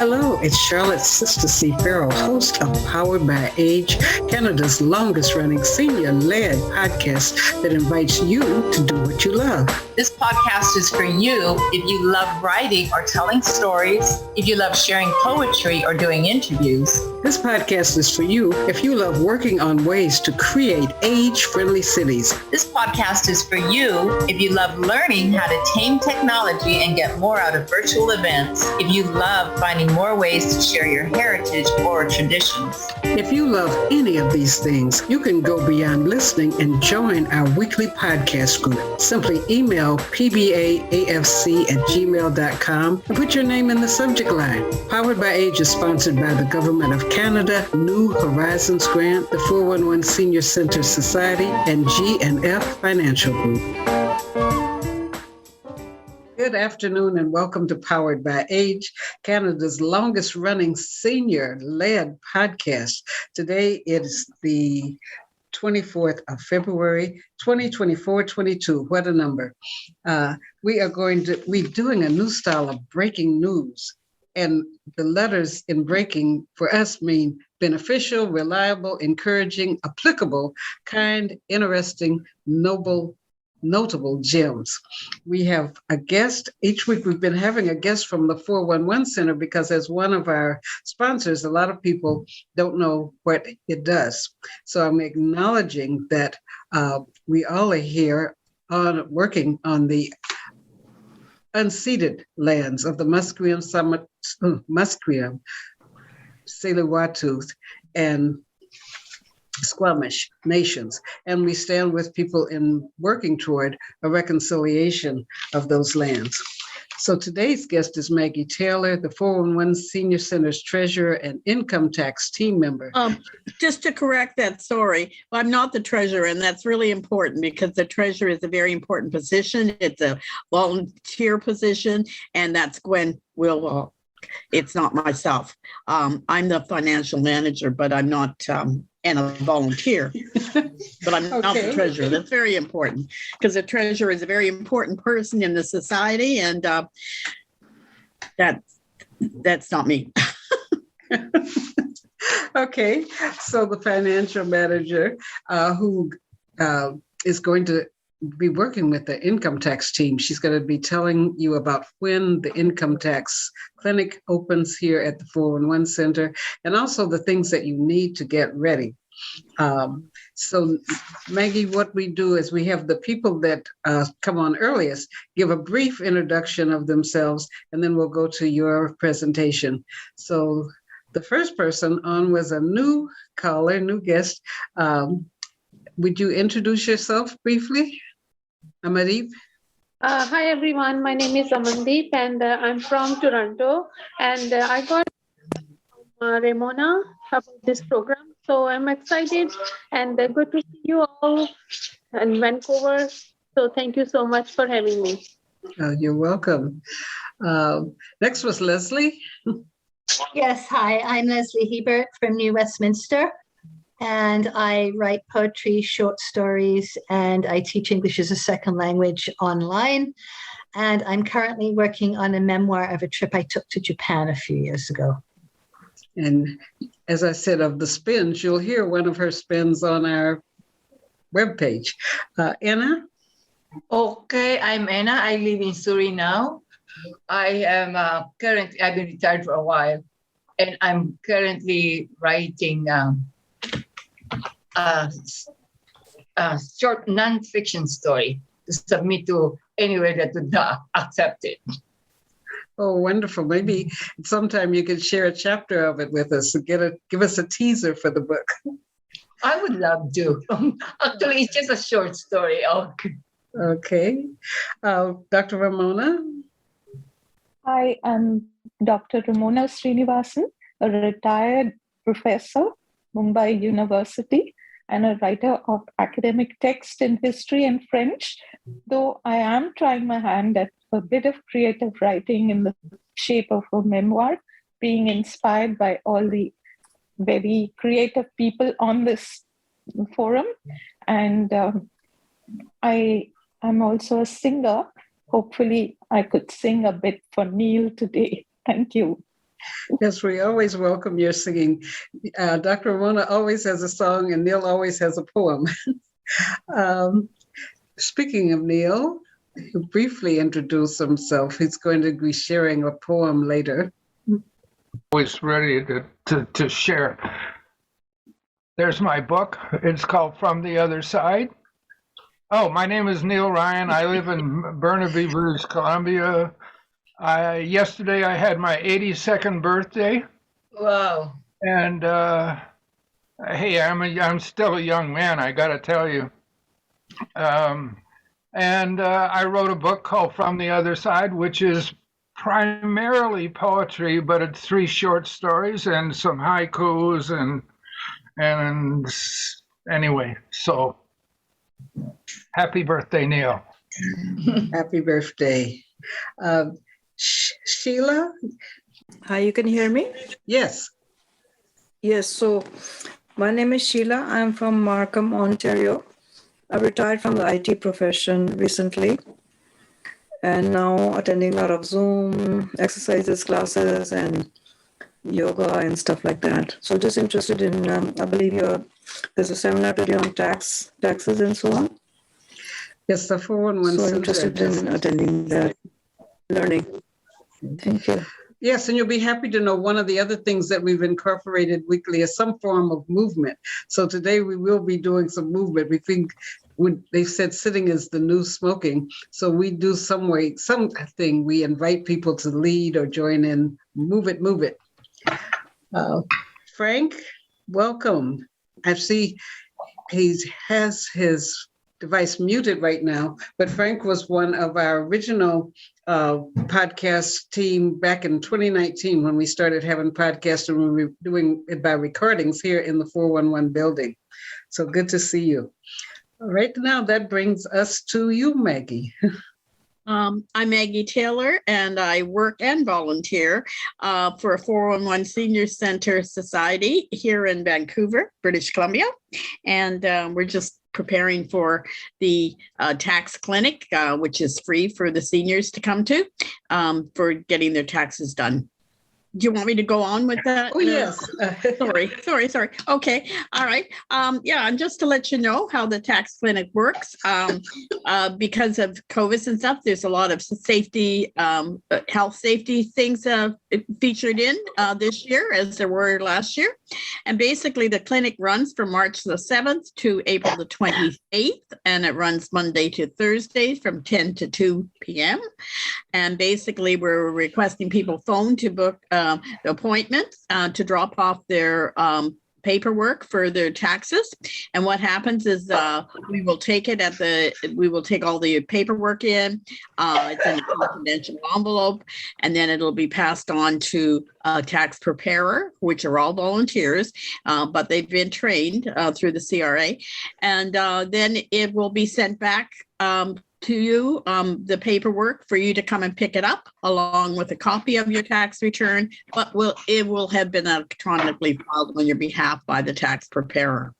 Hello, it's Charlotte's sister C. Farrell, host of Powered by Age, Canada's longest-running senior-led podcast that invites you to do what you love. This podcast is for you if you love writing or telling stories, if you love sharing poetry or doing interviews. This podcast is for you if you love working on ways to create age-friendly cities. This podcast is for you if you love learning how to tame technology and get more out of virtual events, if you love finding more ways to share your heritage or traditions. If you love any of these things, you can go beyond listening and join our weekly podcast group. Simply email pbaafc@gmail.com and put your name in the subject line. Powered by Age is sponsored by the Government of Canada, New Horizons Grant, the 411 Senior Center Society, and G&F Financial Group. Good afternoon and welcome to Powered by Age, Canada's longest running senior-led podcast. Today is the 24th of February, 2024-22. What a number. We're doing a new style of breaking news. And the letters in breaking for us mean beneficial, reliable, encouraging, applicable, kind, interesting, noble, notable gems. We have a guest. Each week we've been having a guest from the 411 Center because as one of our sponsors, a lot of people don't know what it does. So I'm acknowledging that we all are here working on the unceded lands of the Musqueam, Tsleil-Waututh, and Squamish nations, and we stand with people in working toward a reconciliation of those lands. So today's guest is Maggie Taylor, the 411 Senior Center's treasurer and income tax team member. Just to correct that, sorry, I'm not the treasurer, and that's really important because the treasurer is a very important position. It's a volunteer position, and that's Gwen will. It's not myself. I'm the financial manager, but I'm not. And a volunteer, but I'm not the treasurer. That's very important because the treasurer is a very important person in the society, and that's not me. Okay, so the financial manager who is going to be working with the income tax team. She's going to be telling you about when the income tax clinic opens here at the 411 Center, and also the things that you need to get ready. So Maggie, what we do is we have the people that come on earliest give a brief introduction of themselves, and then we'll go to your presentation. So the first person on was a new caller, new guest. Would you introduce yourself briefly? Amardeep? Hi, everyone. My name is Amandeep, and I'm from Toronto. And I got Ramona about this program. So I'm excited and good to see you all in Vancouver. So thank you so much for having me. You're welcome. Next was Leslie. Yes, hi. I'm Leslie Hebert from New Westminster. And I write poetry, short stories, and I teach English as a second language online. And I'm currently working on a memoir of a trip I took to Japan a few years ago. And as I said, of the spins, you'll hear one of her spins on our webpage. Anna? Okay, I'm Anna. I live in Surrey now. I am I've been retired for a while, and I'm currently writing a short non-fiction story to submit to anywhere that would accept it. Oh, wonderful. Maybe sometime you could share a chapter of it with us and give us a teaser for the book. I would love to. Actually, it's just a short story. Okay. Dr. Ramona? Hi, I'm Dr. Ramona Srinivasen, a retired professor, Mumbai University, and a writer of academic text in history and French, though I am trying my hand at a bit of creative writing in the shape of a memoir, being inspired by all the very creative people on this forum. And I'm also a singer. Hopefully I could sing a bit for Neill today. Thank you. Yes, we always welcome your singing. Dr. Ramona always has a song and Neill always has a poem. Speaking of Neill, he'll briefly introduce himself. He's going to be sharing a poem later. Always ready to share. There's my book. It's called From the Other Side. Oh, my name is Neill Ryon. I live in Burnaby, British Columbia. Yesterday I had my 82nd birthday. Wow. And hey, I'm still a young man, I got to tell you. And I wrote a book called From the Other Side, which is primarily poetry, but it's 3 short stories and some haikus and anyway, so happy birthday, Neill. Happy birthday. Sheila? Hi, you can hear me? Yes. Yes, so my name is Sheila. I'm from Markham, Ontario. I retired from the IT profession recently and now attending a lot of Zoom exercises, classes, and yoga and stuff like that. So just interested in, I believe there's a seminar today on taxes and so on. Yes, the 411 So Center. interested in attending that, learning. Thank you. Yes, and you'll be happy to know one of the other things that we've incorporated weekly is some form of movement. So today we will be doing some movement. We think when they said sitting is the new smoking. So we do something. We invite people to lead or join in. Move it. Frank, welcome. I see he has his device muted right now, but Frank was one of our original podcast team back in 2019 when we started having podcasts, and we were doing it by recordings here in the 411 building. So good to see you. All right, now that brings us to you, Maggie. I'm Maggie Taylor, and I work and volunteer for a 411 Senior Center Society here in Vancouver, British Columbia. And we're just preparing for the tax clinic, which is free for the seniors to come to for getting their taxes done. Do you want me to go on with that? Oh, yes. Sorry. Okay. All right. And just to let you know how the tax clinic works, because of COVID and stuff, there's a lot of safety, health safety things featured in this year as there were last year. And basically the clinic runs from March the 7th to April the 28th, and it runs Monday to Thursday from 10 to 2 p.m. And basically we're requesting people phone to book appointments to drop off their paperwork for their taxes. And what happens is we will take all the paperwork in. It's in a confidential envelope, and then it'll be passed on to a tax preparer, which are all volunteers, but they've been trained through the CRA. And then it will be sent back to you, the paperwork for you to come and pick it up along with a copy of your tax return, but it will have been electronically filed on your behalf by the tax preparer.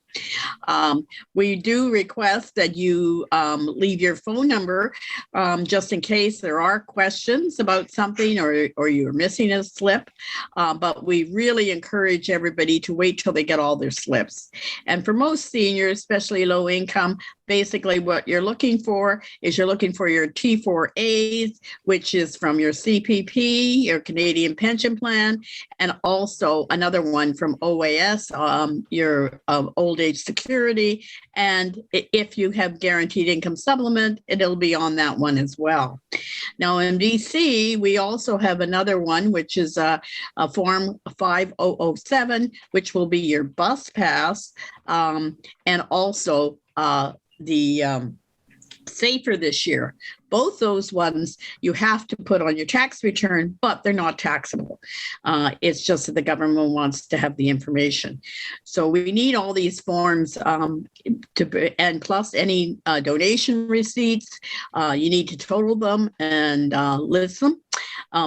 We do request that you leave your phone number just in case there are questions about something or you're missing a slip. But we really encourage everybody to wait till they get all their slips. And for most seniors, especially low income, basically what you're looking for is your T4As, which is from your CPP, your Canadian Pension Plan, and also another one from OAS, your old age security. And if you have guaranteed income supplement, it'll be on that one as well. Now in BC, we also have another one, which is a form 5007, which will be your bus pass, and also the SAFER this year. Both those ones you have to put on your tax return, but they're not taxable. It's just that the government wants to have the information. So we need all these forms and plus any donation receipts. You need to total them and list them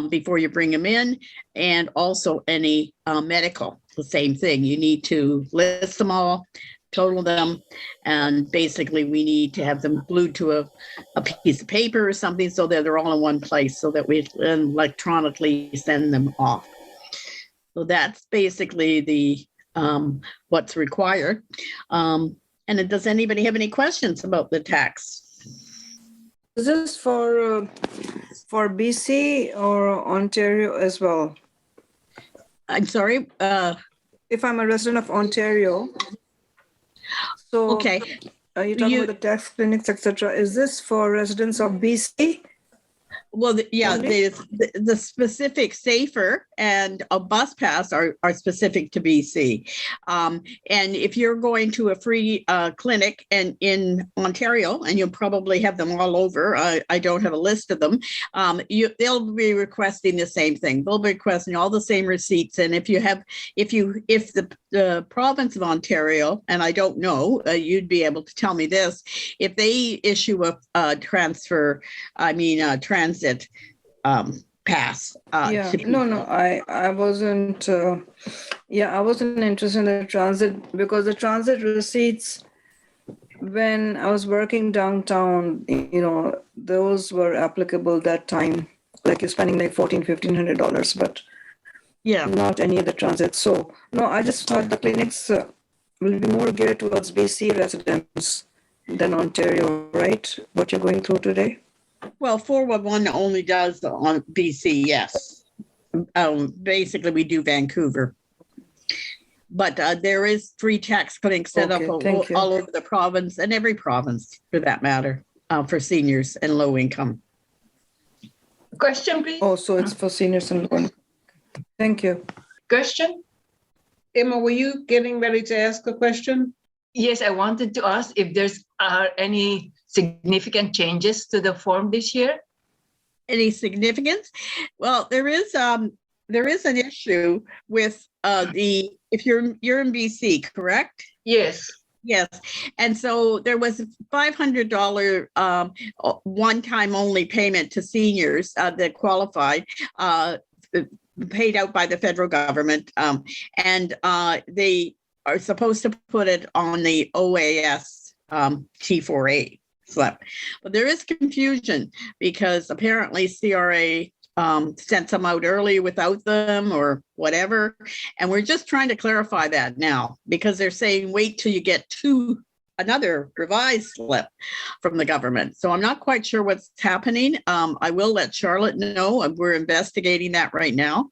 before you bring them in, and also any medical, the same thing. You need to list them all, total them, and basically we need to have them glued to a piece of paper or something so that they're all in one place so that we electronically send them off. So that's basically the what's required. And does anybody have any questions about the tax? Is this for BC or Ontario as well? I'm sorry. If I'm a resident of Ontario, so Okay. you're talking about the tax clinics, etc. Is this for residents of BC? Well, yeah, Only? the specific SAFER and a bus pass are specific to BC. And if you're going to a free clinic and in Ontario, and you'll probably have them all over, I don't have a list of them, they'll be requesting the same thing. They'll be requesting all the same receipts. And if the province of Ontario, and I don't know, you'd be able to tell me this, if they issue a transit pass. I wasn't. I wasn't interested in the transit because the transit receipts, when I was working downtown, those were applicable that time. Like you're spending like $1,400-$1,500, but not any of the transit. So no, I just thought the clinics will be more geared towards BC residents than Ontario, right? What you're going through today. Well, 411 only does on BC, yes. Basically, we do Vancouver. But there is free tax clinics set up all over the province and every province, for that matter, for seniors and low income. Question, please. Oh, so it's for seniors and low income. Thank you. Question? Emma, were you getting ready to ask a question? Yes, I wanted to ask if there's any significant changes to the form this year. Any significance? Well, there is an issue with if you're in BC, correct? Yes. Yes. And so there was a $500 one-time only payment to seniors that qualified, paid out by the federal government. And they are supposed to put it on the OAS T4A slip. But there is confusion because apparently CRA sent some out early without them or whatever. And we're just trying to clarify that now because they're saying, wait till you get another revised slip from the government. So I'm not quite sure what's happening. I will let Charlotte know. We're investigating that right now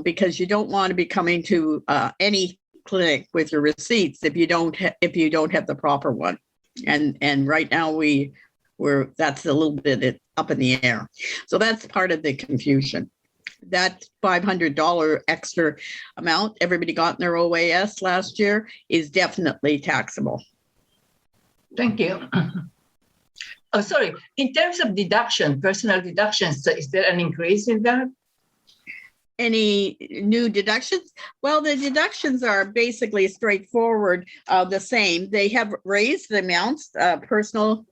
because you don't want to be coming to any clinic with your receipts if you don't have the proper one. And right now that's a little bit up in the air. So that's part of the confusion. That $500 extra amount everybody got in their OAS last year is definitely taxable. Thank you. Oh, sorry. In terms of personal deductions, so is there an increase in that? Any new deductions? Well, the deductions are basically straightforward, the same. They have raised the amounts, personal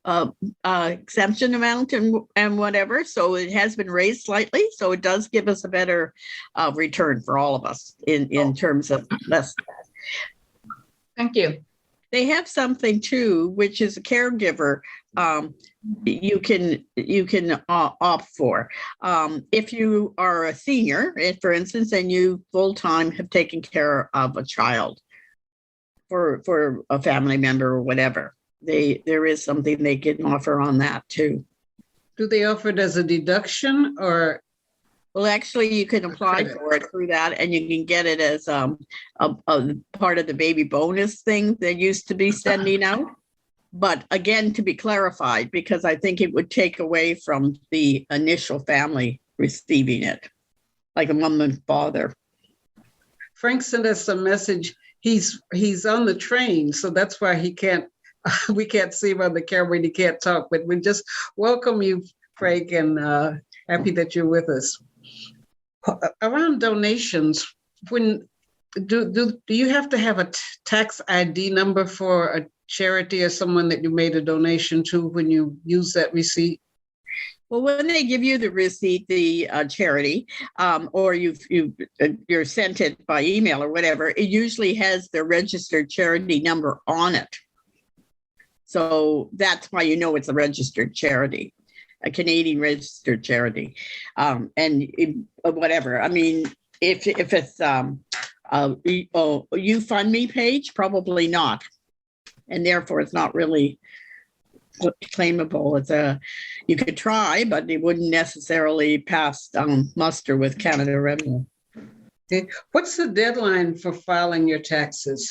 exemption amount and whatever. So it has been raised slightly. So it does give us a better return for all of us in terms of less. Thank you. They have something too, which is a caregiver. You can opt for. If you are a senior, for instance, and you full-time have taken care of a child for a family member or whatever, there is something they can offer on that too. Do they offer it as a deduction or? Well, actually, you can apply for it through that, and you can get it as a part of the baby bonus thing they used to be sending out. But again, to be clarified, because I think it would take away from the initial family receiving it, like a mom and father. Frank sent us a message. He's on the train, so that's why he can't. We can't see him on the camera and he can't talk. But we just welcome you, Frank, and happy that you're with us. Around donations, when do you have to have a tax ID number for a charity or someone that you made a donation to when you use that receipt? Well, when they give you the receipt, the charity, or you're sent it by email or whatever, it usually has the registered charity number on it. So that's why you know it's a registered charity, a Canadian registered charity, and whatever. I mean, if it's you fund me page, probably not, and therefore it's not really claimable. You could try, but it wouldn't necessarily pass muster with Canada Revenue. Okay. What's the deadline for filing your taxes?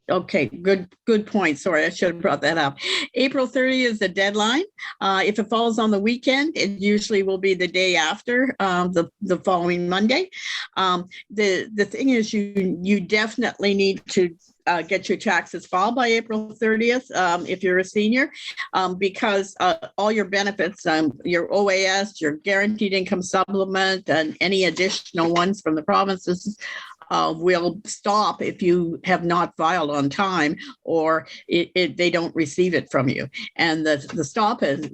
Okay, good point. Sorry, I should have brought that up. April 30 is the deadline. If it falls on the weekend, it usually will be the day after the following Monday. The thing is, you definitely need to get your taxes filed by April 30th if you're a senior, because all your benefits, your OAS, your guaranteed income supplement, and any additional ones from the provinces will stop if you have not filed on time, or they don't receive it from you. And the stop of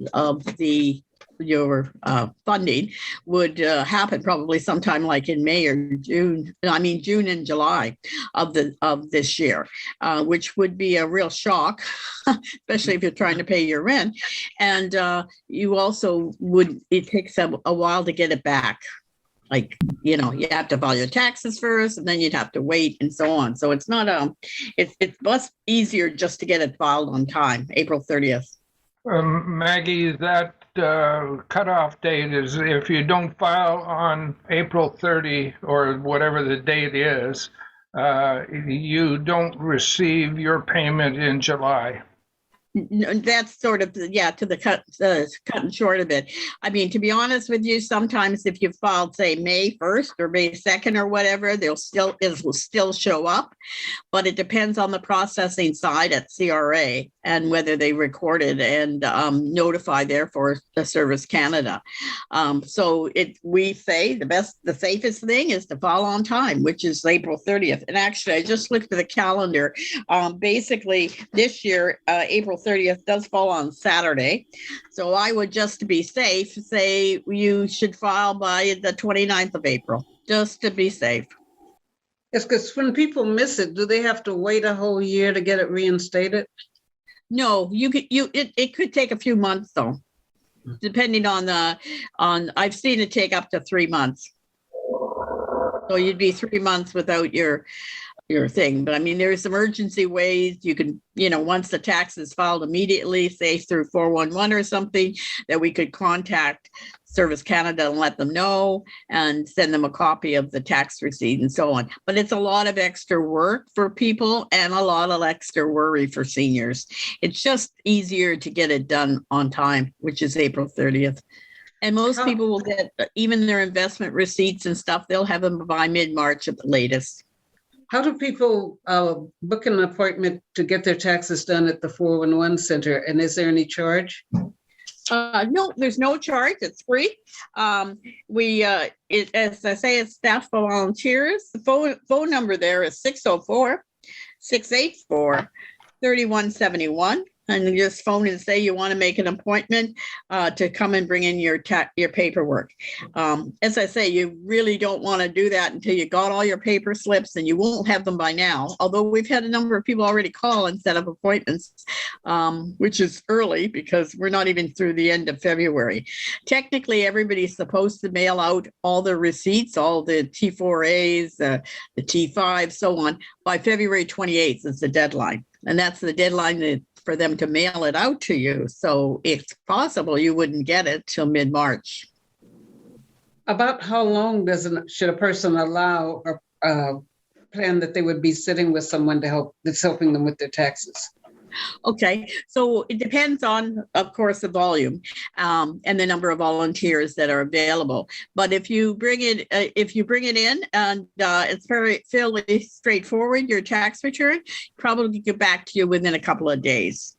your funding would happen probably sometime like in May or June. June and July of this year, which would be a real shock, especially if you're trying to pay your rent. And you also it takes a while to get it back. Like, you have to file your taxes first, and then you'd have to wait and so on. So it's not it's much easier just to get it filed on time, April 30th. Maggie, that cutoff date is if you don't file on April 30 or whatever the date is, you don't receive your payment in July. That's sort of, to the cut and short of it. To be honest with you, sometimes if you filed, say, May 1st or May 2nd or whatever, it will still show up, but it depends on the processing side at CRA and whether they record it and notify therefore the Service Canada. So we say the safest thing is to file on time, which is April 30th. And actually, I just looked at the calendar. Basically, this year, April 30th does fall on Saturday. So I would, just to be safe, say you should file by the 29th of April, just to be safe. Yes, because when people miss it, do they have to wait a whole year to get it reinstated? No, it could take a few months though, depending on I've seen it take up to 3 months. So you'd be 3 months without your thing. But there's emergency ways you can, once the tax is filed immediately, say through 411 or something, that we could contact Service Canada and let them know and send them a copy of the tax receipt and so on. But it's a lot of extra work for people and a lot of extra worry for seniors. It's just easier to get it done on time, which is April 30th. And most people will get even their investment receipts and stuff. They'll have them by mid-March at the latest. How do people book an appointment to get their taxes done at the 411 Center? And is there any charge? No, there's no charge. It's free. As I say, it's staff for volunteers. The phone number there is 604-684-3171. And you just phone and say you want to make an appointment to come and bring in your paperwork. As I say, you really don't want to do that until you got all your paper slips, and you won't have them by now. Although we've had a number of people already call and set up appointments, which is early because we're not even through the end of February. Technically, everybody's supposed to mail out all the receipts, all the T4As, the T5, so on, by February 28th is the deadline. And that's the deadline for them to mail it out to you. So it's possible you wouldn't get it till mid-March. About how long should a person allow a plan that they would be sitting with someone that's helping them with their taxes? Okay, so it depends on, of course, the volume and the number of volunteers that are available. But if you bring it in and it's fairly straightforward, your tax return probably get back to you within a couple of days.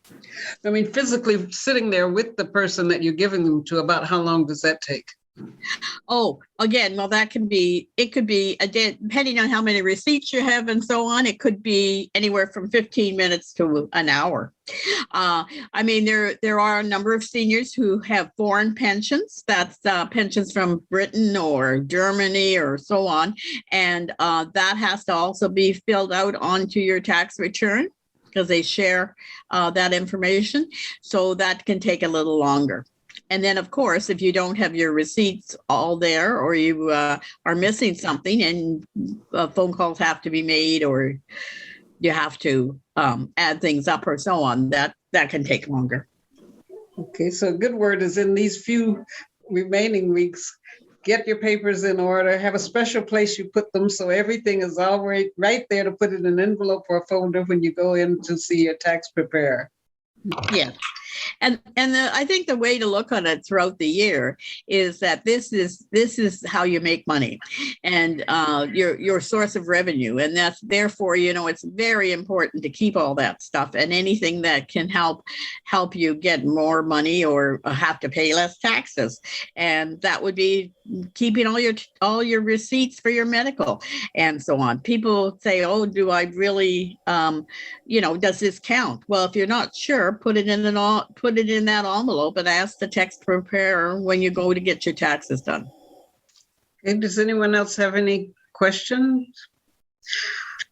Physically sitting there with the person that you're giving them to, about how long does that take? Oh, again, well, it could be a day, depending on how many receipts you have and so on. It could be anywhere from 15 minutes to an hour. There are a number of seniors who have foreign pensions. That's pensions from Britain or Germany or so on. And that has to also be filled out onto your tax return because they share that information. So that can take a little longer. And then, of course, if you don't have your receipts all there, or you are missing something and phone calls have to be made, or you have to add things up or so on, that can take longer. Okay, so a good word is in these few remaining weeks, get your papers in order, have a special place you put them so everything is already right there to put in an envelope or a folder when you go in to see your tax preparer. Yeah. And I think the way to look on it throughout the year is that this is how you make money, and your source of revenue, and that's therefore, it's very important to keep all that stuff, and anything that can help you get more money or have to pay less taxes, and that would be keeping all your receipts for your medical and so on. People say, "Oh, do I really? Does this count?" Well, if you're not sure, put it in that envelope and ask the tax preparer when you go to get your taxes done. Okay, does anyone else have any questions?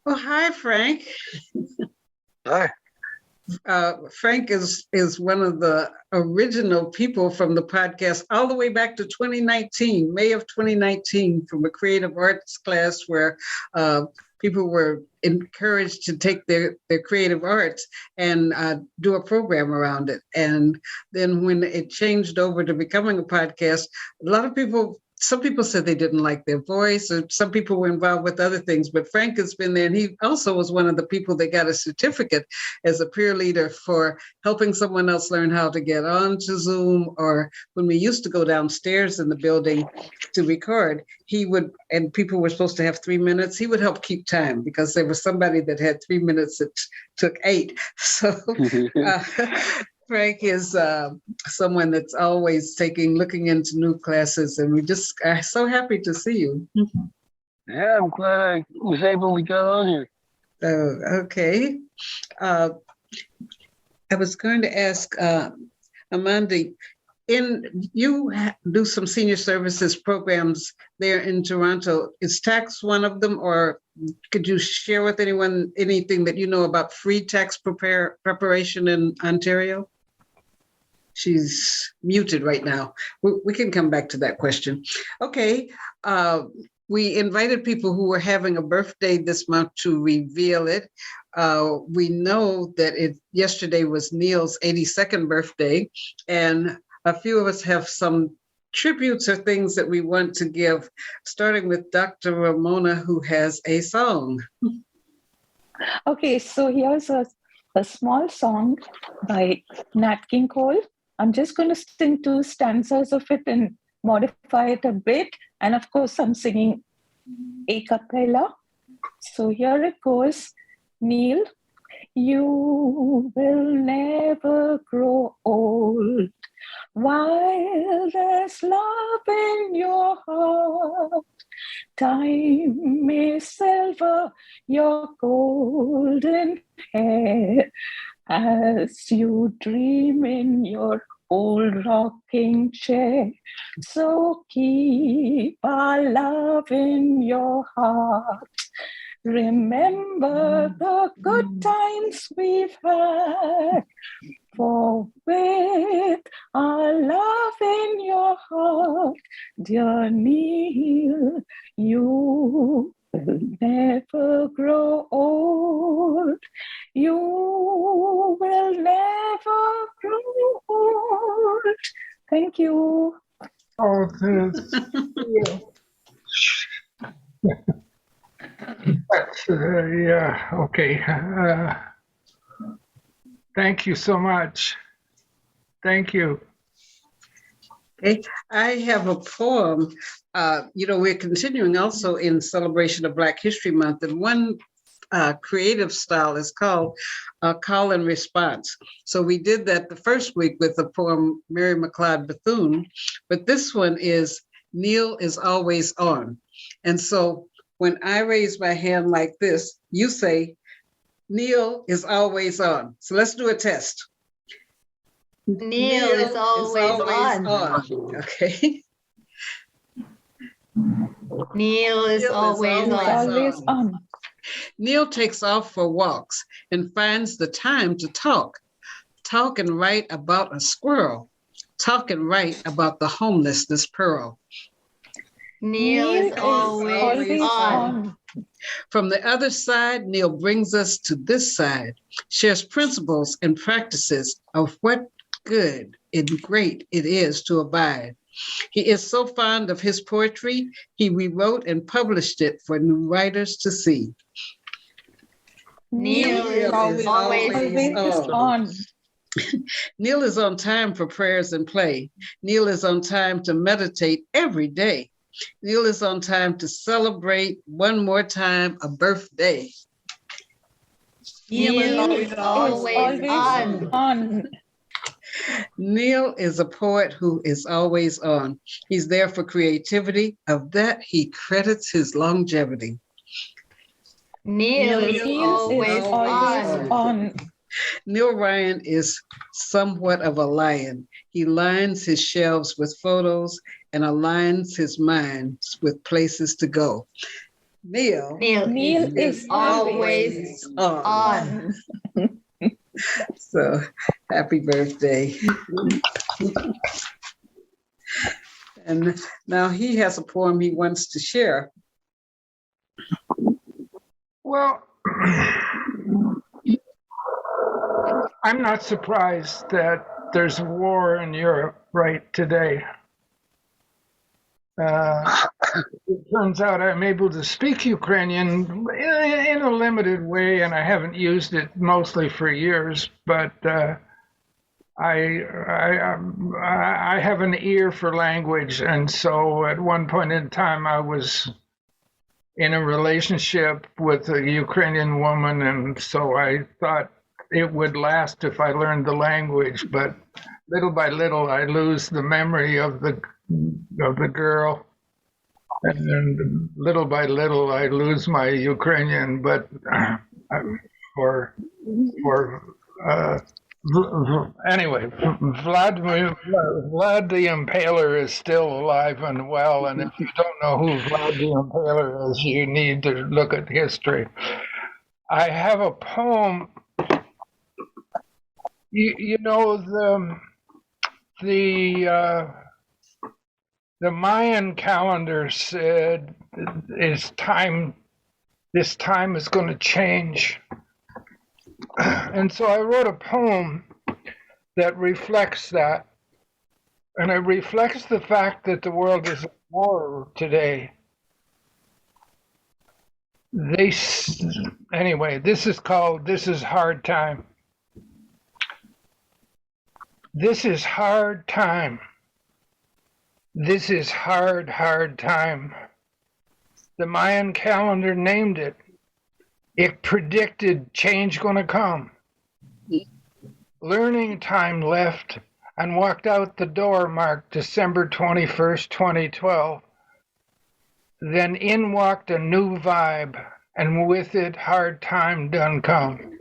Oh, hi, Frank. Hi. Frank is one of the original people from the podcast all the way back to 2019, May of 2019, from a creative arts class where people were encouraged to take their creative arts and do a program around it. And then when it changed over to becoming a podcast, some people said they didn't like their voice, or some people were involved with other things, but Frank has been there, and he also was one of the people that got a certificate as a peer leader for helping someone else learn how to get onto Zoom, or when we used to go downstairs in the building to record, and people were supposed to have 3 minutes, he would help keep time because there was somebody that had 3 minutes that took 8. So Frank is someone that's always looking into new classes, and we just are so happy to see you. Yeah, I'm glad I was able to get on here. Okay. I was going to ask Amanda, you do some senior services programs there in Toronto. Is tax one of them, or could you share with anyone anything that you know about free tax preparation in Ontario? She's muted right now. We can come back to that question. Okay. We invited people who were having a birthday this month to reveal it. We know that yesterday was Neill's 82nd birthday, and a few of us have some tributes or things that we want to give, starting with Dr. Ramona, who has a song. Okay, so here's a small song by Nat King Cole. I'm just going to sing 2 stanzas of it and modify it a bit. And of course, I'm singing a cappella. So here it goes. Neill, you will never grow old while there's love in your heart. Time may silver your golden hair as you dream in your old rocking chair. So keep our love in your heart. Remember the good times we've had, for with our love in your heart, dear Neill, you will never grow old. You will never grow old. Thank you. Oh, yeah, okay. Thank you so much. Thank you. Okay, I have a poem. We're continuing also in celebration of Black History Month, and one creative style is called call and response. So we did that the first week with the poem Mary McLeod Bethune, but this one is Neill is always on. And so when I raise my hand like this, you say, Neill is always on. So let's do a test. Neill is always on. Okay. Neill is always on. Neill takes off for walks and finds the time to talk and write about a squirrel. talk and write about the homelessness pearl. Neill is always on. From the other side, Neill brings us to this side, shares principles and practices of what good and great it is to abide. He is so fond of his poetry, he rewrote and published it for new writers to see. Neill is always on. Neill is on time for prayers and play. Neill is on time to meditate every day. Neill is on time to celebrate one more time a birthday. Neill is always on. Neill is a poet who is always on. He's there for creativity. Of that, he credits his longevity. Neill is always on. Neill Ryon is somewhat of a lion. He lines his shelves with photos and aligns his mind with places to go. Neill is always on. So happy birthday. And now he has a poem he wants to share. Well, I'm not surprised that there's war in Europe right today. It turns out I'm able to speak Ukrainian in a limited way, and I haven't used it mostly for years, but I have an ear for language, and so at one point in time I was in a relationship with a Ukrainian woman, and so I thought it would last if I learned the language, but little by little I lose the memory of the girl, and then little by little I lose my Ukrainian. But anyway, Vlad the Impaler is still alive and well, and if you don't know who Vlad the Impaler is, you need to look at history. I have a poem. You know, the Mayan calendar said this time is going to change. And so I wrote a poem that reflects that. And it reflects the fact that the world is at war today. Anyway, this is Hard Time. This is hard time. This is hard time. The Mayan calendar named it. It predicted change gonna come. Learning time left and walked out the door marked December 21st, 2012. Then in walked a new vibe, and with it hard time done come.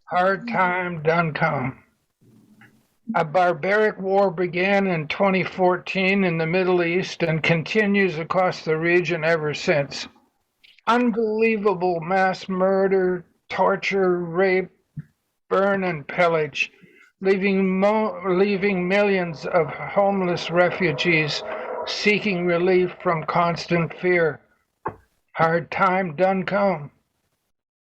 Hard time done come. A barbaric war began in 2014 in the Middle East and continues across the region ever since. Unbelievable mass murder, torture, rape, burn, and pillage, leaving millions of homeless refugees seeking relief from constant fear. Hard time done come.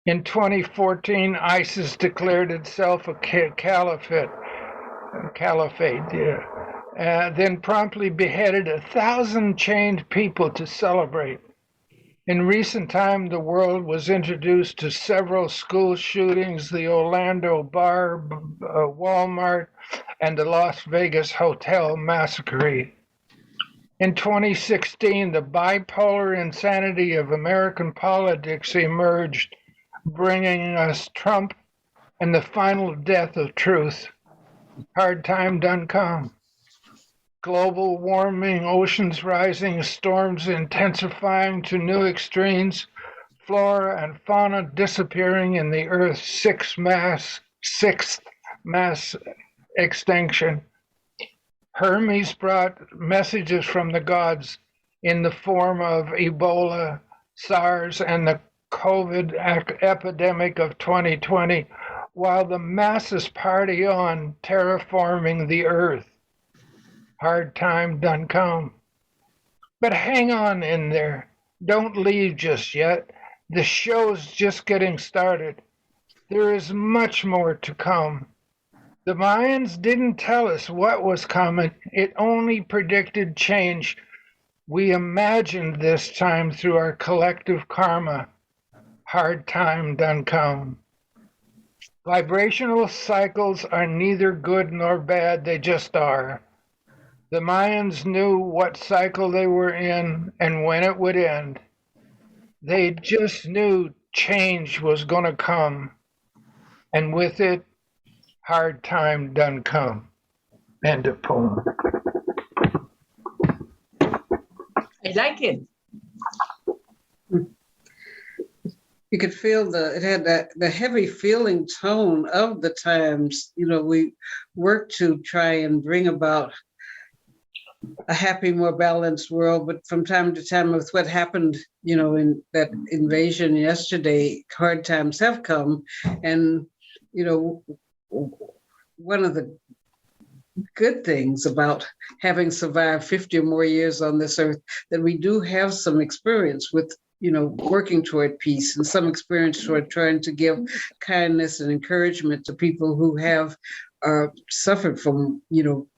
In 2014, ISIS declared itself a caliphate, then promptly beheaded 1,000 chained people to celebrate. In recent time, the world was introduced to several school shootings, the Orlando bar, Walmart, and the Las Vegas hotel massacre. In 2016, the bipolar insanity of American politics emerged, bringing us Trump and the final death of truth. Hard time done come. Global warming, oceans rising, storms intensifying to new extremes, flora and fauna disappearing in the Earth's sixth mass extinction. Hermes brought messages from the gods in the form of Ebola, SARS, and the COVID epidemic of 2020, while the masses party on, terraforming the earth. Hard time done come. But hang on in there. Don't leave just yet. The show's just getting started. There is much more to come. The Mayans didn't tell us what was coming. It only predicted change. We imagined this time through our collective karma. Hard time done come. Vibrational cycles are neither good nor bad, they just are. The Mayans knew what cycle they were in and when it would end. They just knew change was going to come, and with it, hard time done come. End of poem. I like it. You could feel it had the heavy feeling tone of the times. You know, we worked to try and bring about a happy, more balanced world, but from time to time with what happened, you know, in that invasion yesterday, hard times have come. And, you know, one of the good things about having survived 50 or more years on this earth, that we do have some experience with, you know, working toward peace and some experience toward trying to give kindness and encouragement to people who have suffered from, you know,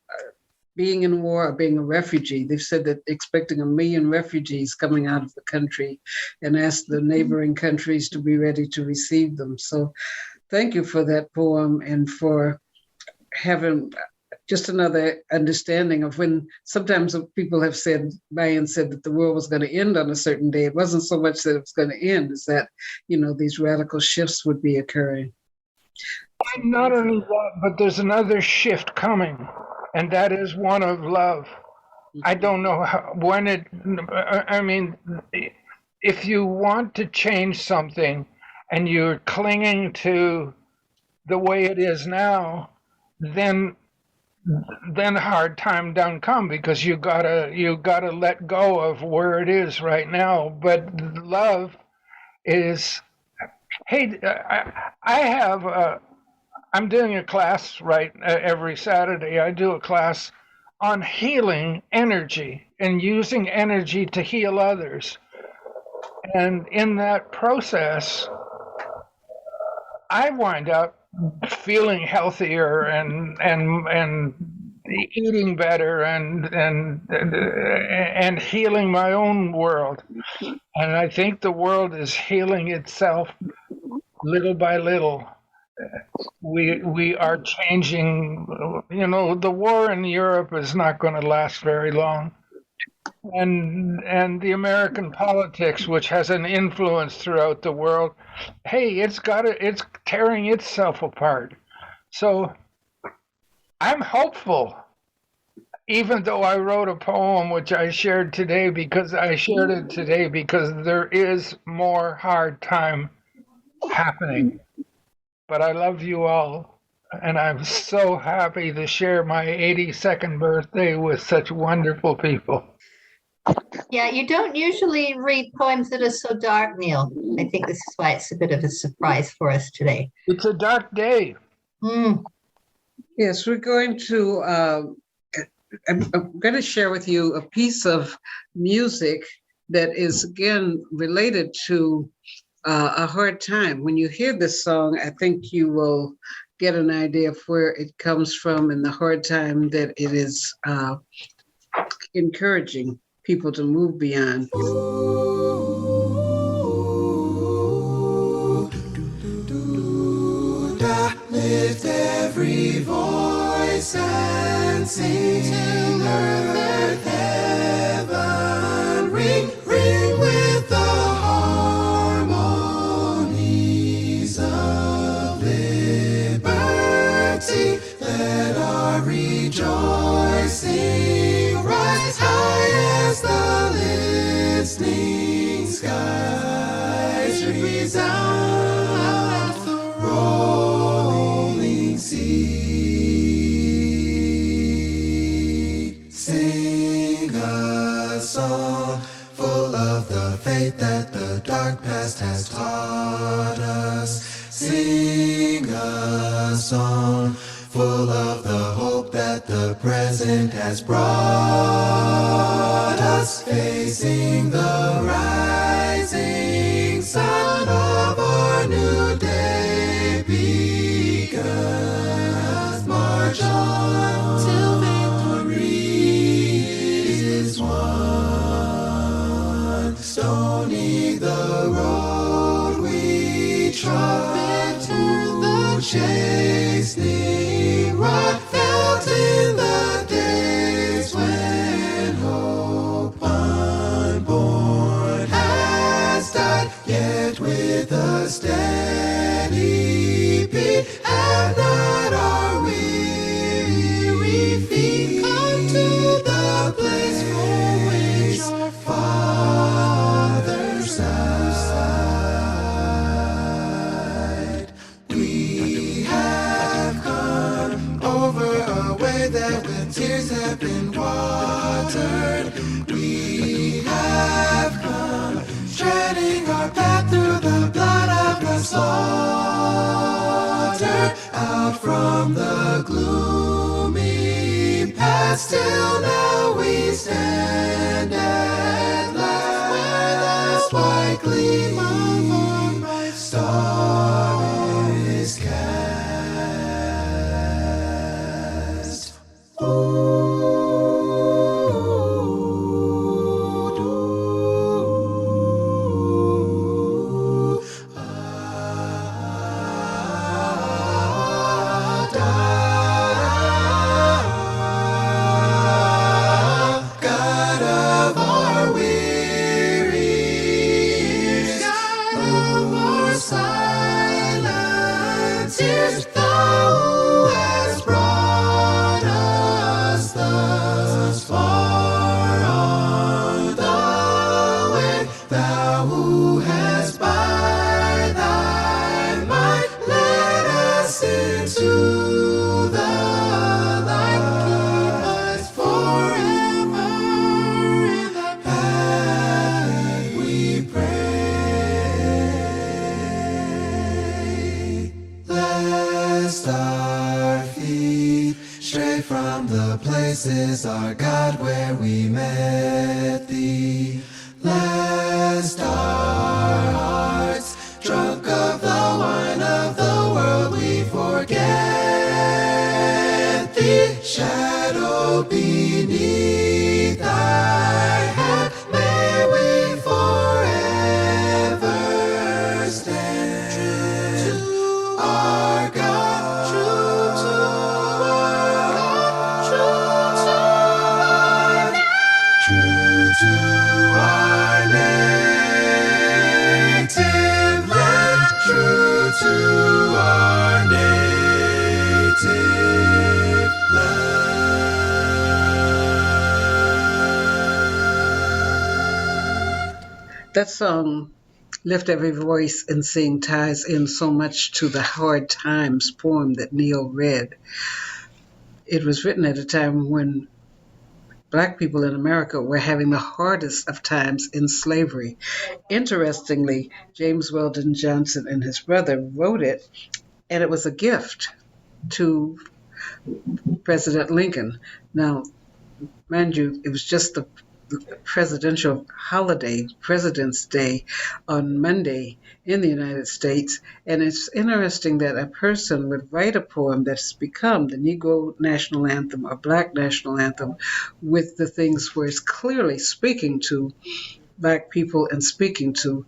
being in war or being a refugee. They've said that expecting 1 million refugees coming out of the country and asked the neighboring countries to be ready to receive them. So thank you for that poem and for having just another understanding of when sometimes people have said, Ryan said that the world was going to end on a certain day. It wasn't so much that it was going to end, it's that, you know, these radical shifts would be occurring. Not only that, but there's another shift coming, and that is one of love. I don't know I mean, if you want to change something and you're clinging to the way it is now, then hard time done come, because you gotta let go of where it is right now. But love is, hey, I'm doing a class every Saturday. I do a class on healing energy and using energy to heal others. And in that process, I wind up feeling healthier and eating better and healing my own world. And I think the world is healing itself little by little. We are changing. You know, the war in Europe is not going to last very long. And the American politics, which has an influence throughout the world, hey, it's tearing itself apart. So I'm hopeful, even though I wrote a poem which I shared today because there is more hard time happening. But I love you all, and I'm so happy to share my 82nd birthday with such wonderful people. Yeah, you don't usually read poems that are so dark, Neil. I think this is why it's a bit of a surprise for us today. It's a dark day. Yes, we're going to, I'm going to share with you a piece of music that is, again, related to a hard time. When you hear this song, I think you will get an idea of where it comes from and the hard time that it is encouraging people to move beyond. Lift every voice and sing, earth, heaven, ring, ring with the harmonies of liberty. Let our rejoicing rise high as the listening skies resound the rolling sea. Sing a song full of the faith that the dark past has taught us. Sing a has brought us, facing the rising sun of our new day begun. March on till victory is won. Stony the road we trod, the chastening rod felt in the days when hope unborn has died, yet with a steady beat have not our weary feet come to the place for which our fathers died. We have come over a way that with tears have been watered. We have come treading our path through the blood of the slaughter, out from the gloomy past till now we stand at last, where the white gleam of our bright star is cast. God of our weary years, God of our silent tears, thou who hast brought us thus far on the way, thou who hast by thy might led us into the light, keep us forever in the path we pray. Lest our feet stray from the places, our God, where we met thee. Lest our hearts, drunk of the wine of the world, we forget thee. Shadow beneath thy hand, may we forever stand. True to our God, true to our God, true to our native land, true to our native land. That song, Lift Every Voice and Sing, ties in so much to the Hard Times poem that Neil read. It was written at a time when Black people in America were having the hardest of times in slavery. Interestingly, James Weldon Johnson and his brother wrote it, and it was a gift to President Lincoln. Now, mind you, it was just the presidential holiday, President's Day, on Monday in the United States. And it's interesting that a person would write a poem that's become the Negro national anthem or Black national anthem with the things where it's clearly speaking to Black people and speaking to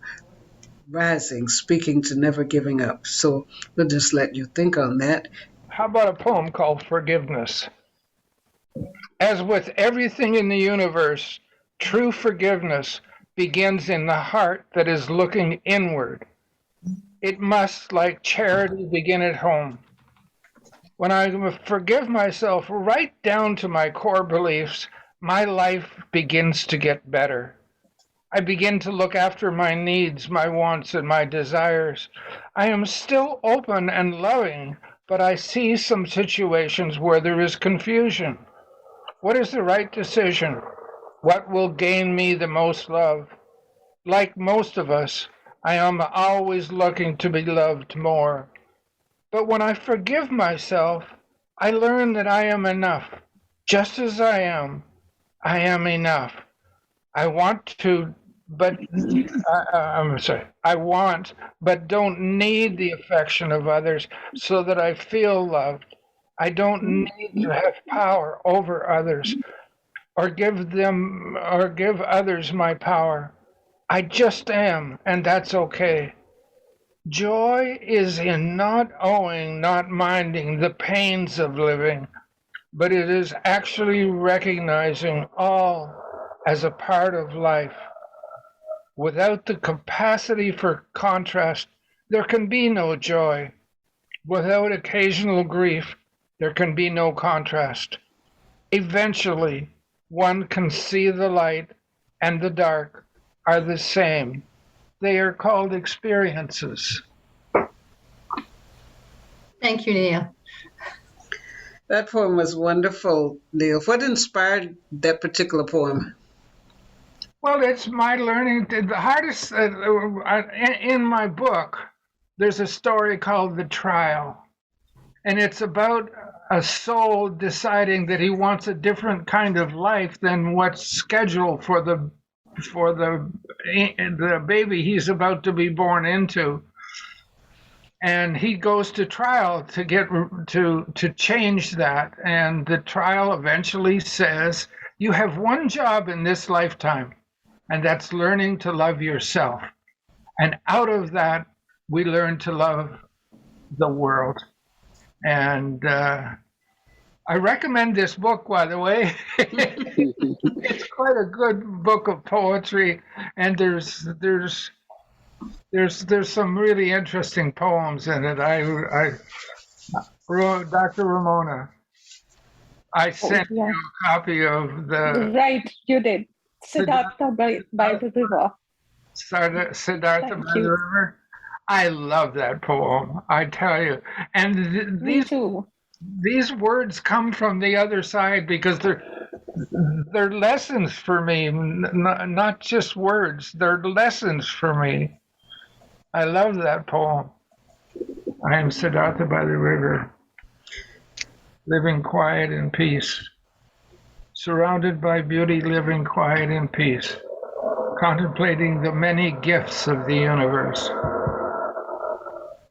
rising, speaking to never giving up. So we'll just let you think on that. How about a poem called Forgiveness? As with everything in the universe, true forgiveness begins in the heart that is looking inward. It must, like charity, begin at home. When I forgive myself right down to my core beliefs, my life begins to get better. I begin to look after my needs, my wants, and my desires. I am still open and loving, but I see some situations where there is confusion. What is the right decision? What will gain me the most love? Like most of us, I am always looking to be loved more. But when I forgive myself, I learn that I am enough. Just as I am enough. I want to, but I'm sorry. I want, but don't need the affection of others so that I feel loved. I don't need to have power over others or give others my power. I just am, and that's okay. Joy is in not owing, not minding the pains of living, but it is actually recognizing all as a part of life. Without the capacity for contrast, there can be no joy. Without occasional grief, there can be no contrast. Eventually, one can see the light and the dark are the same. They are called experiences. Thank you, Neil. That poem was wonderful, Neil. What inspired that particular poem? Well, it's my learning. The hardest, in my book, there's a story called The Trial. And it's about a soul deciding that he wants a different kind of life than what's scheduled for the baby he's about to be born into. And he goes to trial to get to change that. And the trial eventually says, you have one job in this lifetime, and that's learning to love yourself. And out of that, we learn to love the world. And I recommend this book, by the way. It's quite a good book of poetry, and there's some really interesting poems in it. I wrote, Dr. Ramona, I sent you a copy of the... Right, you did. Siddhartha by the river. Siddhartha by the river. I love that poem, I tell you. And Me too. These words come from the other side because they're lessons for me, not just words. They're lessons for me. I love that poem. I am Siddhartha by the river, living quiet in peace, surrounded by beauty, living quiet in peace, contemplating the many gifts of the universe.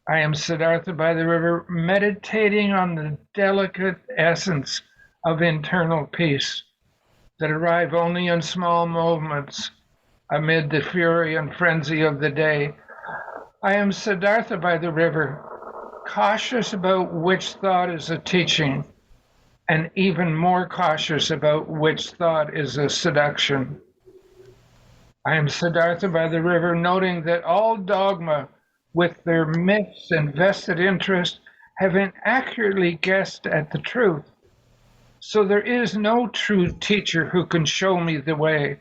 I am Siddhartha by the river, meditating on the delicate essence of internal peace that arrive only in small moments amid the fury and frenzy of the day. I am Siddhartha by the river, cautious about which thought is a teaching, and even more cautious about which thought is a seduction. I am Siddhartha by the river, noting that all dogma, with their myths and vested interest, have inaccurately guessed at the truth. So there is no true teacher who can show me the way.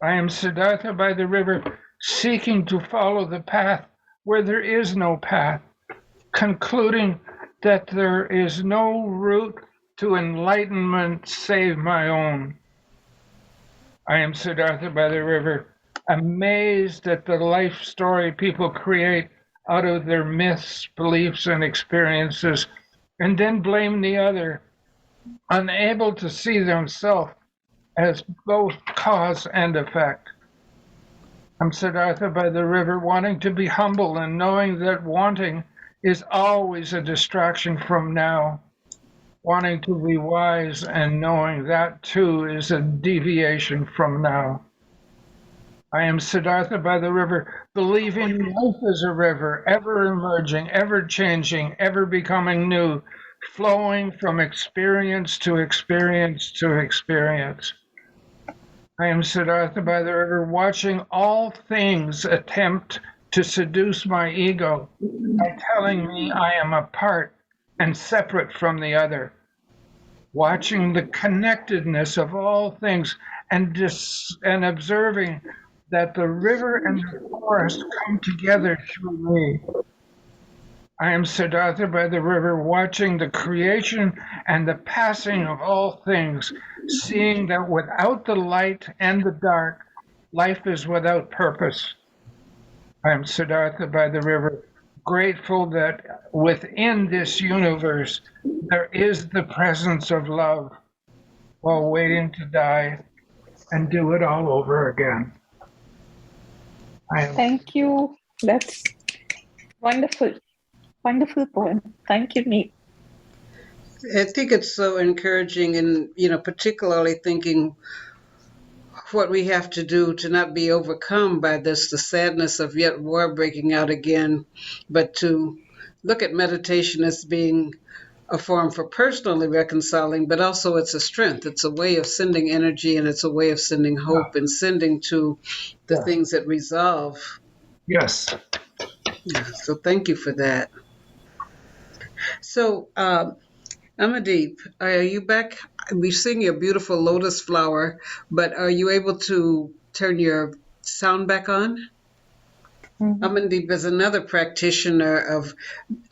I am Siddhartha by the river, seeking to follow the path where there is no path, concluding that there is no route to enlightenment save my own. I am Siddhartha by the river, amazed at the life story people create out of their myths, beliefs, and experiences, and then blame the other, unable to see themselves as both cause and effect. I'm Siddhartha by the river, wanting to be humble and knowing that wanting is always a distraction from now, wanting to be wise and knowing that too is a deviation from now. I am Siddhartha by the river, believing life is a river, ever emerging, ever changing, ever becoming new, flowing from experience to experience to experience. I am Siddhartha by the river, watching all things attempt to seduce my ego by telling me I am apart and separate from the other, watching the connectedness of all things and observing that the river and the forest come together through me. I am Siddhartha by the river, watching the creation and the passing of all things, seeing that without the light and the dark, life is without purpose. I am Siddhartha by the river, grateful that within this universe, there is the presence of love, while waiting to die and do it all over again. Thank you. That's wonderful. Wonderful poem. Thank you, Neill. I think it's so encouraging, and particularly thinking what we have to do to not be overcome by this, the sadness of yet war breaking out again, but to look at meditation as being a form for personally reconciling, but also it's a strength. It's a way of sending energy, and it's a way of sending hope and sending to the things that resolve. Yes. Yeah, so thank you for that. So, Amadeep, are you back? We've seen your beautiful lotus flower, but are you able to turn your sound back on? Amandeep is another practitioner of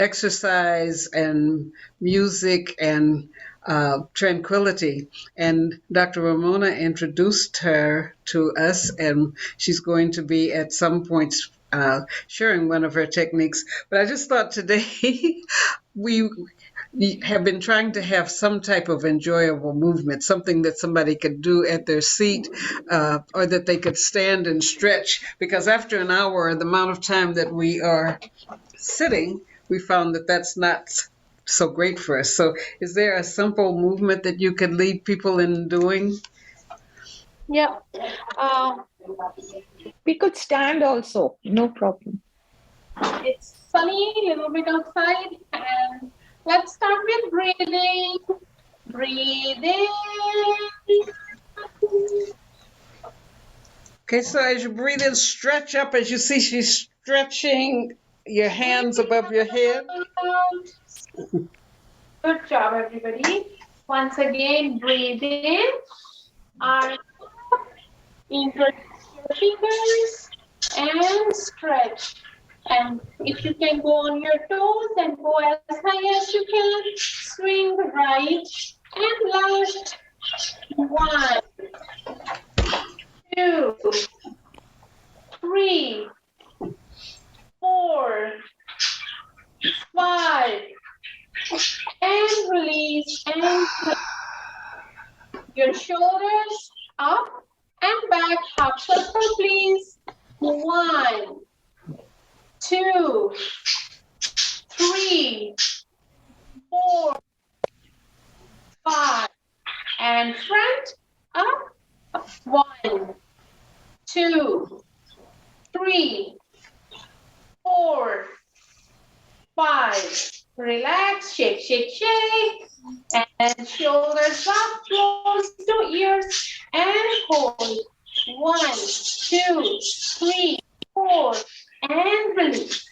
exercise and music and tranquility. And Dr. Ramona introduced her to us, and she's going to be at some points sharing one of her techniques. But I just thought today we have been trying to have some type of enjoyable movement, something that somebody could do at their seat or that they could stand and stretch, because after an hour, the amount of time that we are sitting, we found that that's not so great for us. So is there a simple movement that you could lead people in doing? Yeah. We could stand also, no problem. It's sunny, a little bit outside, and let's start with breathing. Breathing. Okay, so as you breathe in, stretch up. As you see, she's stretching your hands above your head. Good job, everybody. Once again, breathe in. Arms up, introduce your fingers, and stretch. And if you can go on your toes and go as high as you can, swing right and left. 1, 2, 3, 4, 5, and release, and your shoulders up and back, half circle, please. 1, 2, 3, 4, 5, and front, up. 1, 2, 3, 4, 5. Relax, shake, shake, shake. And shoulders up, close to ears, and hold. 1, 2, 3, 4, and release.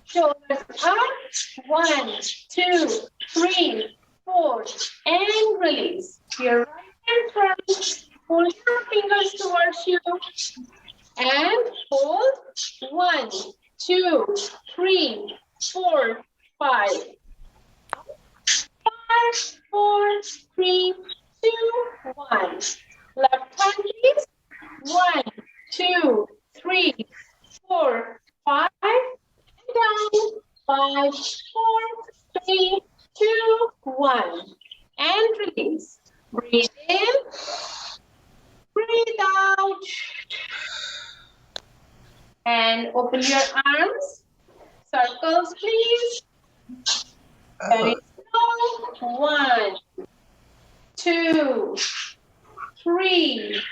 Shoulders up. 1, 2, 3, 4, and release. Your right hand front. Pull your fingers towards you. And hold. 1, 2, 3, 4, 5. 5, 4, 3, 2, 1. Left hand, please. 1, 2, 3, 4, 5. And down. 5, 4, 3, 2, 1. And release. Breathe in. Breathe out. And open your arms. Circles, please. Very slow. 1, 2, 3,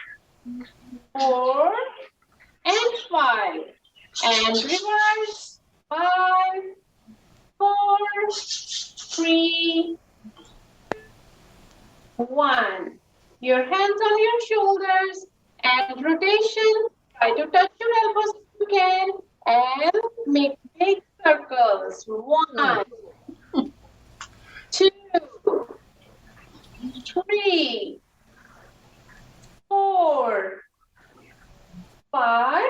4, and 5. And reverse. 5, 4, 3, 1. Your hands on your shoulders and rotation. Try to touch your elbows if you can, and make big circles. 1, 2, 3, 4, 5,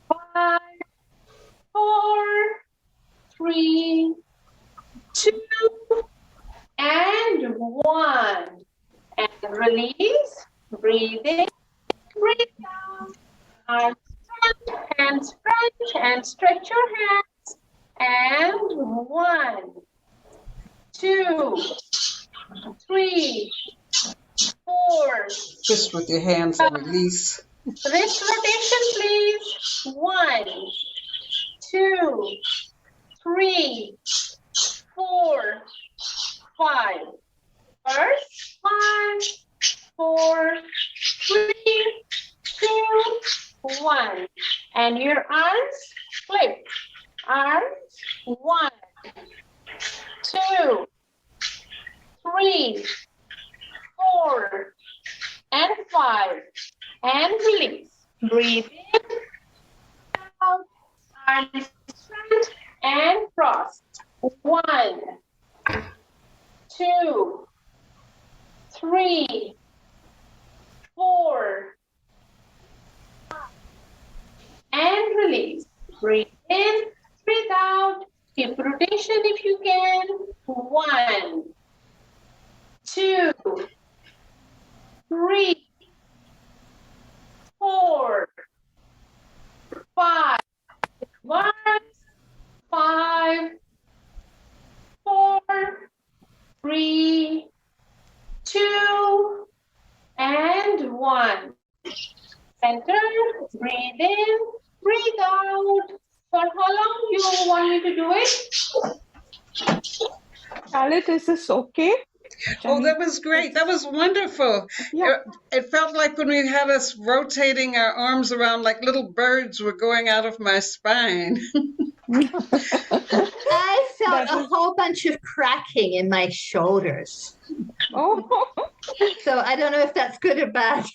5, 4, 3, 2, and 1. And release. Breathe in. Breathe down. Arms front, and stretch your hands. And 1, 2, 3, 4. Twist with your hands and release. Wrist rotation, please. 1, 2, 3, 4, 5. First, 5, 4, 3, 2, 1. And your arms flip. Arms, 1, 2, 3, 4, and 5. And release. Breathe in, out, arms front, and cross. 1, 2, 3, 4, and release. Breathe in, breathe out. Hip rotation if you can. 1, 2, 3, 4, 5. 1, 5, 4, 3, 2, and 1. Center, breathe in, breathe out. For how long you want me to do it? Charlotte, is this okay? Oh, that was great. That was wonderful. Yeah. It felt like when we had us rotating our arms around like little birds were going out of my spine. I felt a whole bunch of cracking in my shoulders. Oh. So I don't know if that's good or bad.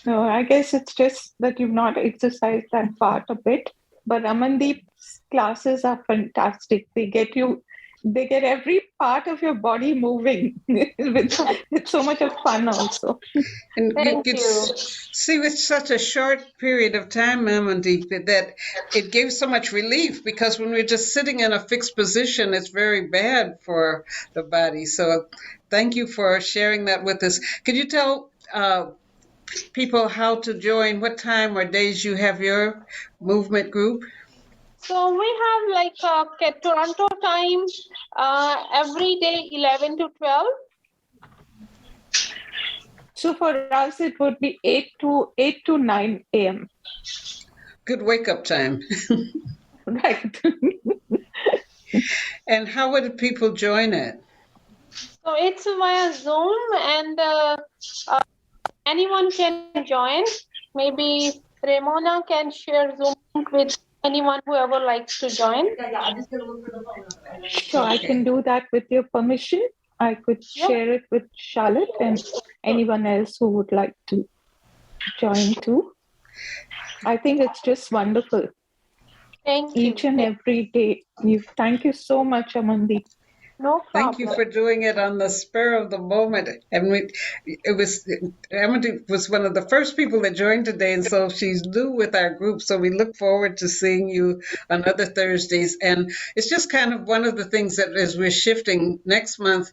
No, I guess it's just that you've not exercised that part a bit. But Amandeep's classes are fantastic. They get every part of your body moving with so much of fun also. And Thank you could you. see with such a short period of time, Amandeep, that it gave so much relief, because when we're just sitting in a fixed position, it's very bad for the body. So thank you for sharing that with us. Could you tell people how to join, what time or days you have your movement group? So we have like Toronto time every day 11 to 12. So for us, it would be 8 to 9 a.m. Good wake-up time. Right. And how would people join it? So it's via Zoom, and anyone can join. Maybe Ramona can share Zoom link with anyone, whoever likes to join. So I can do that with your permission. I could share it with Charlotte and anyone else who would like to join too. I think it's just wonderful. Thank you. Each and every day. Thank you so much, Amandeep. No problem. Thank you for doing it on the spur of the moment. And Emily was one of the first people that joined today, and so she's new with our group. So we look forward to seeing you on other Thursdays. And it's just kind of one of the things that as we're shifting next month,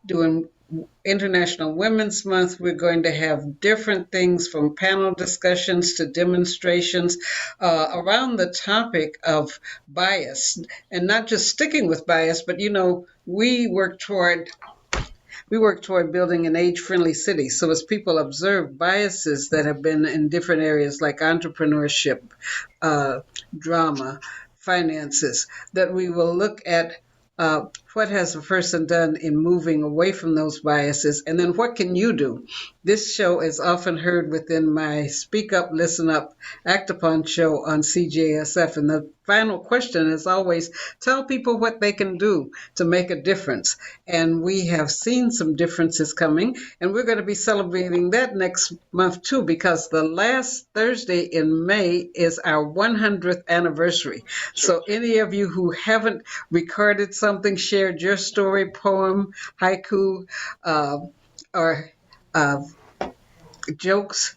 doing International Women's Month, we're going to have different things from panel discussions to demonstrations around the topic of bias, and not just sticking with bias, but we work toward building an age-friendly city. So as people observe biases that have been in different areas like entrepreneurship, drama, finances, that we will look at what has a person done in moving away from those biases, and then what can you do? This show is often heard within my Speak Up, Listen Up, Act Upon show on CJSF, and the final question is always tell people what they can do to make a difference. And we have seen some differences coming, and we're going to be celebrating that next month too, because the last Thursday in May is our 100th anniversary. So any of you who haven't recorded something, shared your story, poem, haiku, or jokes,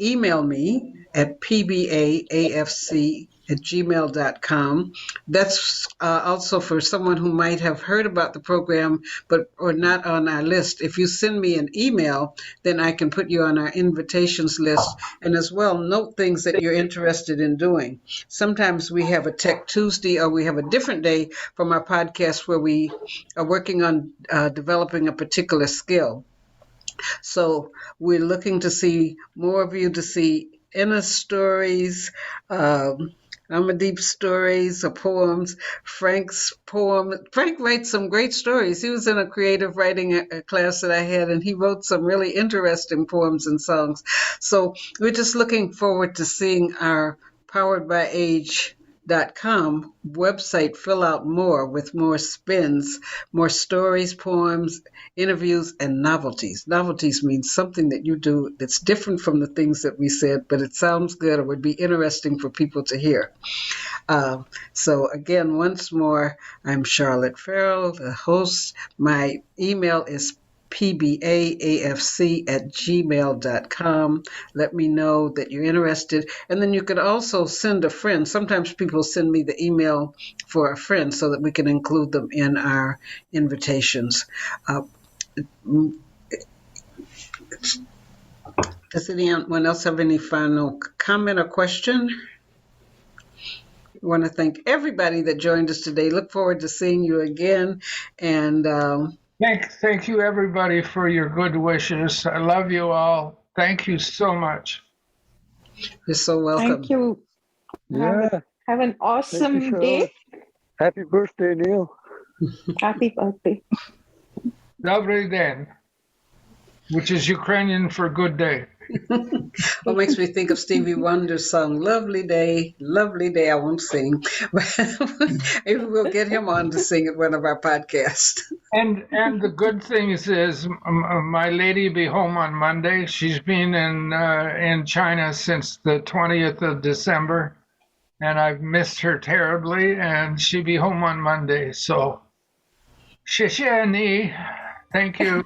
email me at pbaafc gmail.com. That's also for someone who might have heard about the program or not on our list. If you send me an email, then I can put you on our invitations list, and as well note things that you're interested in doing. Sometimes we have a Tech Tuesday, or we have a different day from our podcast where we are working on developing a particular skill. So we're looking to see more of you, to see inner stories, Amaddeep stories or poems. Frank's poem. Frank writes some great stories. He was in a creative writing class that I had, and he wrote some really interesting poems and songs. So we're just looking forward to seeing our poweredbyage.com website fill out more with more spins, more stories, poems, interviews, and novelties. Novelties means something that you do that's different from the things that we said, but it sounds good or would be interesting for people to hear. So again, once more, I'm Charlotte Farrell, the host. My email is pbaafc@gmail.com. Let me know that you're interested. And then you could also send a friend. Sometimes people send me the email for a friend so that we can include them in our invitations. Does anyone else have any final comment or question? I want to thank everybody that joined us today. Look forward to seeing you again. And Thank you, everybody, for your good wishes. I love you all. Thank you so much. You're so welcome. Thank you. Yeah. Have an awesome Thank you, day. Charlotte. Happy birthday, Neil. Happy birthday. Dobry den, which is Ukrainian for good day. What makes me think of Stevie Wonder's song, Lovely Day, Lovely Day. I won't sing, but maybe we'll get him on to sing at one of our podcasts. And the good thing is my lady be home on Monday. She's been in China since the 20th of December, and I've missed her terribly, and she'll be home on Monday. So, 谢谢你. Thank you.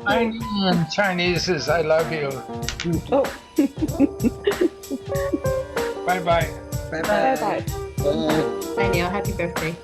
I in Chinese is I love you. Oh. Bye-bye. Bye-bye. Bye-bye. Bye, Neil. Happy birthday.